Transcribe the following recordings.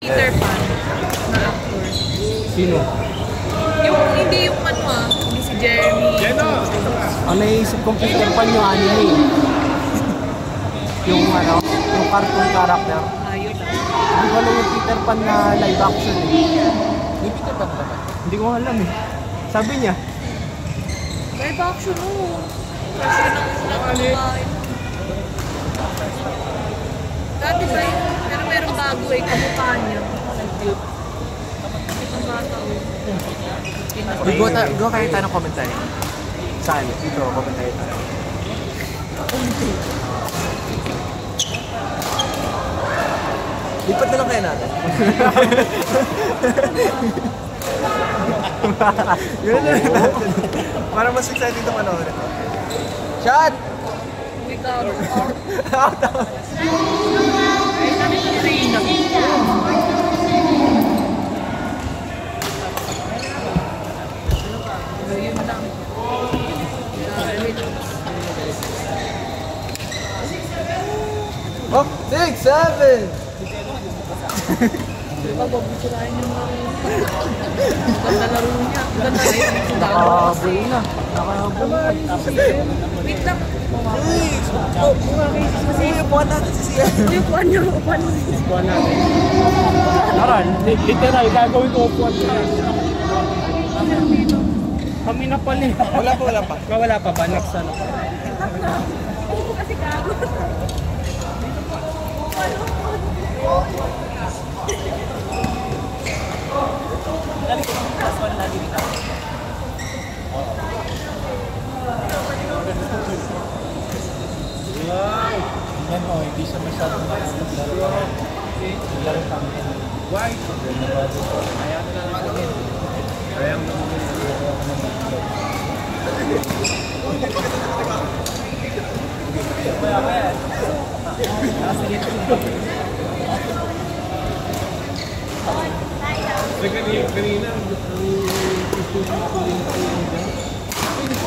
Peter Pan na actor. Sino? Yung hindi yung hindi si Jeremy. Ang naisip kong Peter Pan yung anime. Yung yung cartoon character. Ayun lang. Hindi ko alam yung Peter Pan na live action eh. Yung Peter Pan ba? Hindi ko alam eh. Sabi niya. Live action Kasi nang kumain. Dati ba yun? Pero merong bago kamukha niya. Ang bata Go kayo tayo ng commentary. Saan? Dito, commentary tayo. Lipat na lang kaya natin. Yun na natin. Para mas exciting ito panoorin. Shot! Ikaw. Ay, sabi ko Rina. Yun lang. 6, 7! Pababusirahin yung ganda laro niya. Ganda na yun. Nakahabol na. Nakahabol na. Wait lang. Upuan natin si Sian. Upuan niyo. Upuan natin. Aral, literal, gagawin ko upuan niya. Kami na pala. Wala pa. Wala pa ba? Next ano? Kasi gago. Yan o, hindi siya masyadong maglaro kami. Why? Kaya na lang kami. Kaya mo naman kanina,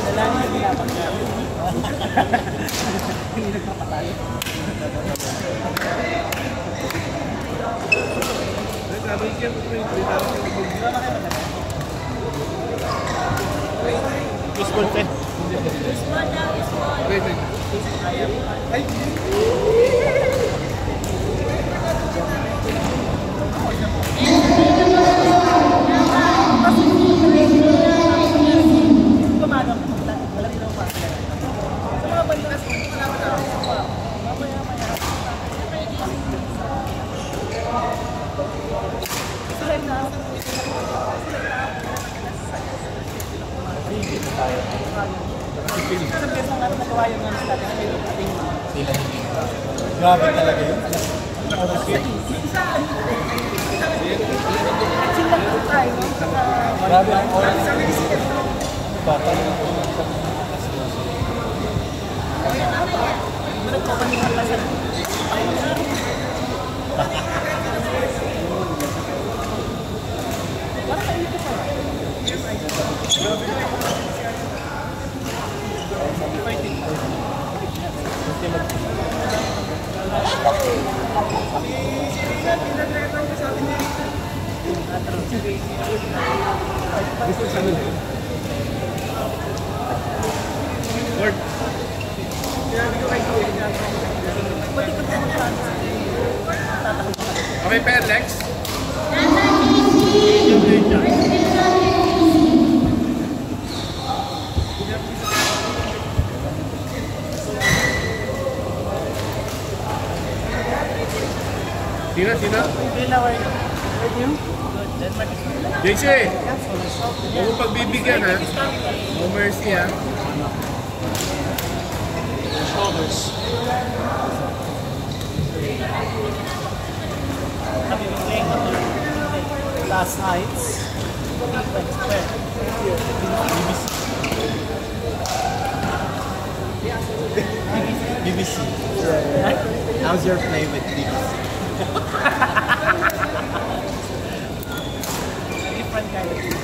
wala na yung pinapagkaya. Hindi nagpapatalo. Baseball pen. Ay! Grabe talaga yun. Grabe ang oras. Bata yun. Okay, pair Lex. Sina? JC, huwag mo pagbibigyan ha. No mercy ha. Shoulders. Last nights. BBC. How's your play with BBC? Different kind of things.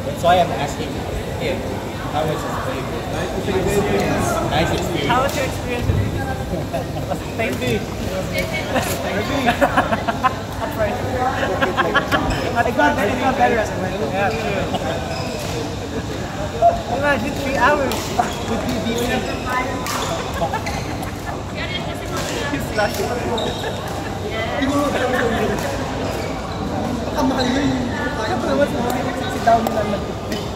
That's why I'm asking him, how was his play? Nice experience. How was your experience with BBC? Ready. I got better. Imagine 3 hours with PBC. He's flashing. Kamahal mo yun. Siyempre, mas si Downey lang nag-trip.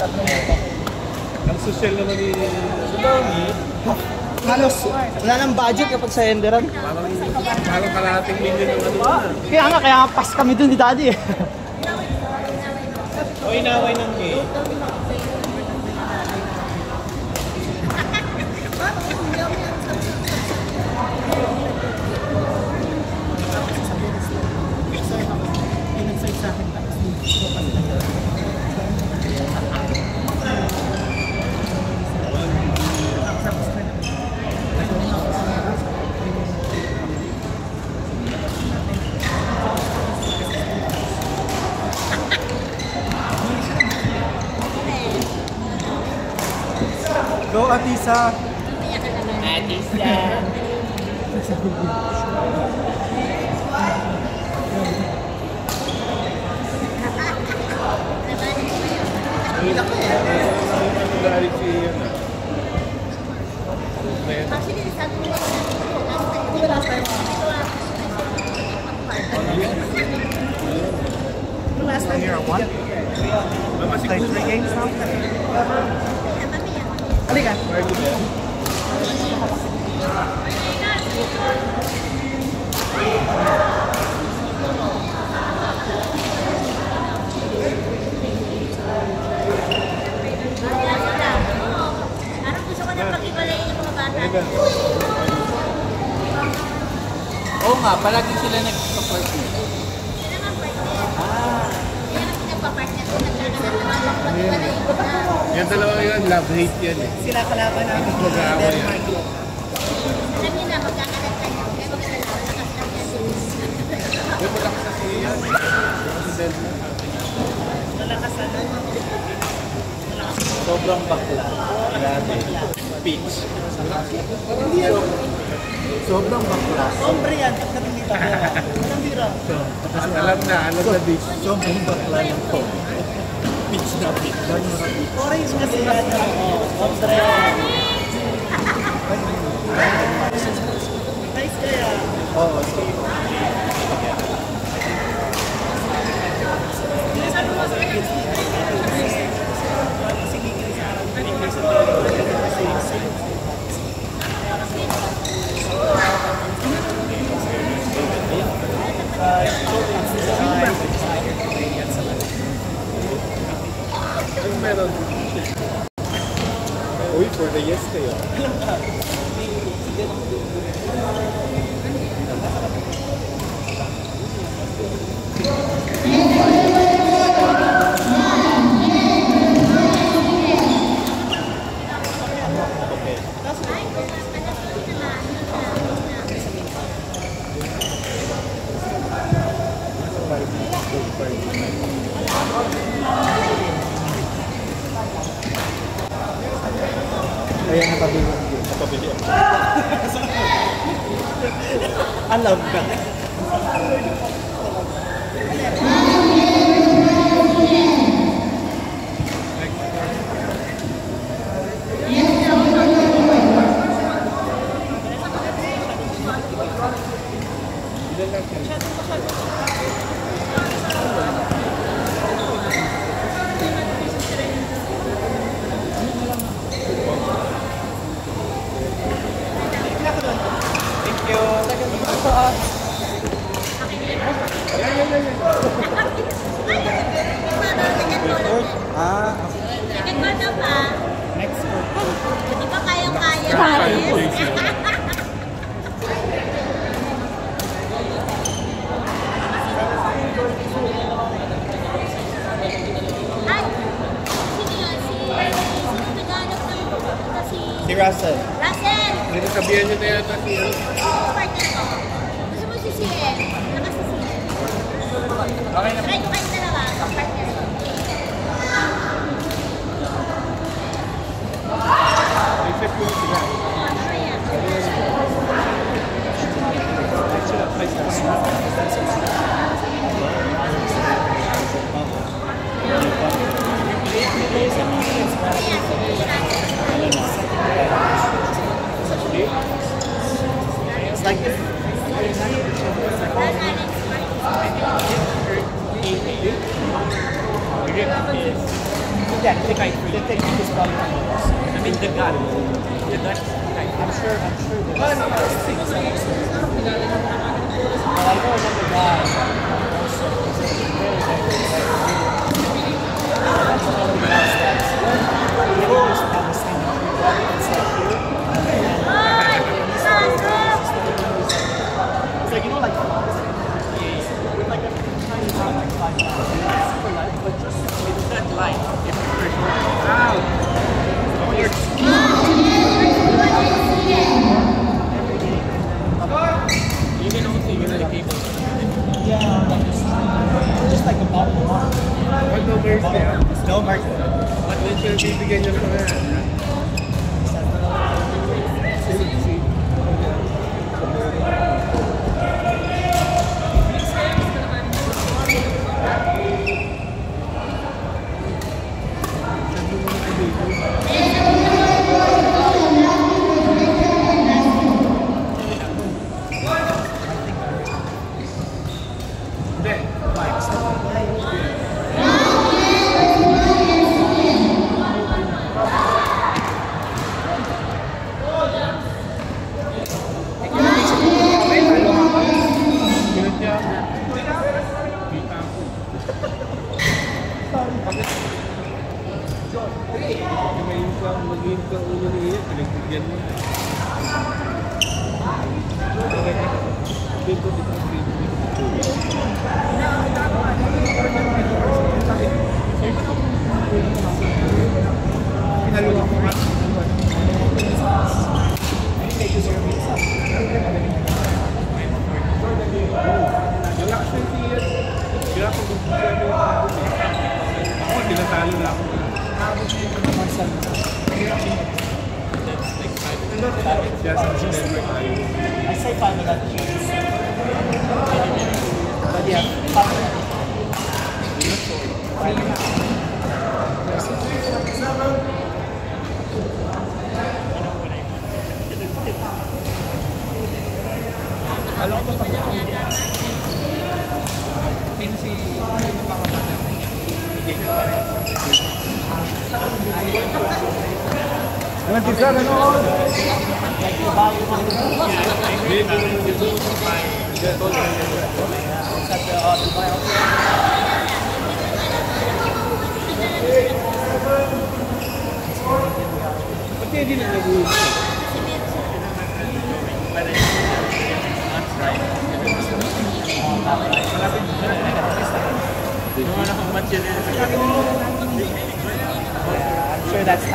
Ang social naman ni Downey. Halos, wala nang budget kapag sa Enderan. Parang kalahating million ng ano. Kaya nga pas kami dun ni Daddy eh. O inaway ng gay. Go, Atisa! Atisa! Galit si ano. Actually, sabi mo last time. Last time you're at 1? Like 3 games now? Halika. Parang gusto ko na pag-iwalayin yung mga bata. Oo nga, palagi sila nagpa-party. Sila nga partner. Kaya nga pinagpa-partner ko nagkakaroon ng pag-iwalayin ko na. Yan dalawa yun, love-hate yan eh. Sila kalaban namin. Mag-aaway yan. Alam niyo na, magkakalat kayo. Kaya magkakalawan na kasi lang yan. May malakas na siya yan. President. Sobrang bakla. Grabe. Peach. Hindi yan. Sobrang bakla. Hombre yan. Pagdating dito. Walang bira. Alam na beach. Sobrang bakla ng to. Peach na peach. Orange kasi yan. Hombre yan. Nice kaya. Oo. Meron. Uy, for the yes kayo. Ayan, napabili. Napabili ako. Alam ka. Second quarter pa. Next quarter. Di ba kayang-kaya? Ay! Sino yun? Sino naghanap ng pupunta si... Si Russell. Russell! Hindi sabihan nyo na yata si Partner ko. Gusto mo si CN? Naka si CN. Okay na. Try ko kayo dalawa. Partner ko. Except yung sila. Ano yan? Yeah, the technique is probably the most. I mean, the gun. The gun. I'm sure the but I know another guy also is very, he always have the same it's like here. It's like, you know, like with like a tiny round, like 5 super light, but just with that light. You can also use the cable. Yeah, just like a bottle of water. What number is that? No mark. What literal bibigyan niyo sa kanya? I say 5 of that. But yeah, 5.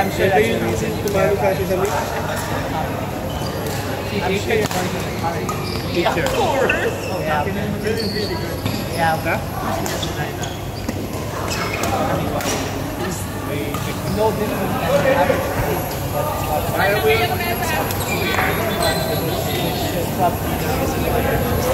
I'm sure that's the reason. Tumalo kasi sa mix. I'm sure you're going to Teacher. Of course! Yeah. Yeah. No different than average. But it's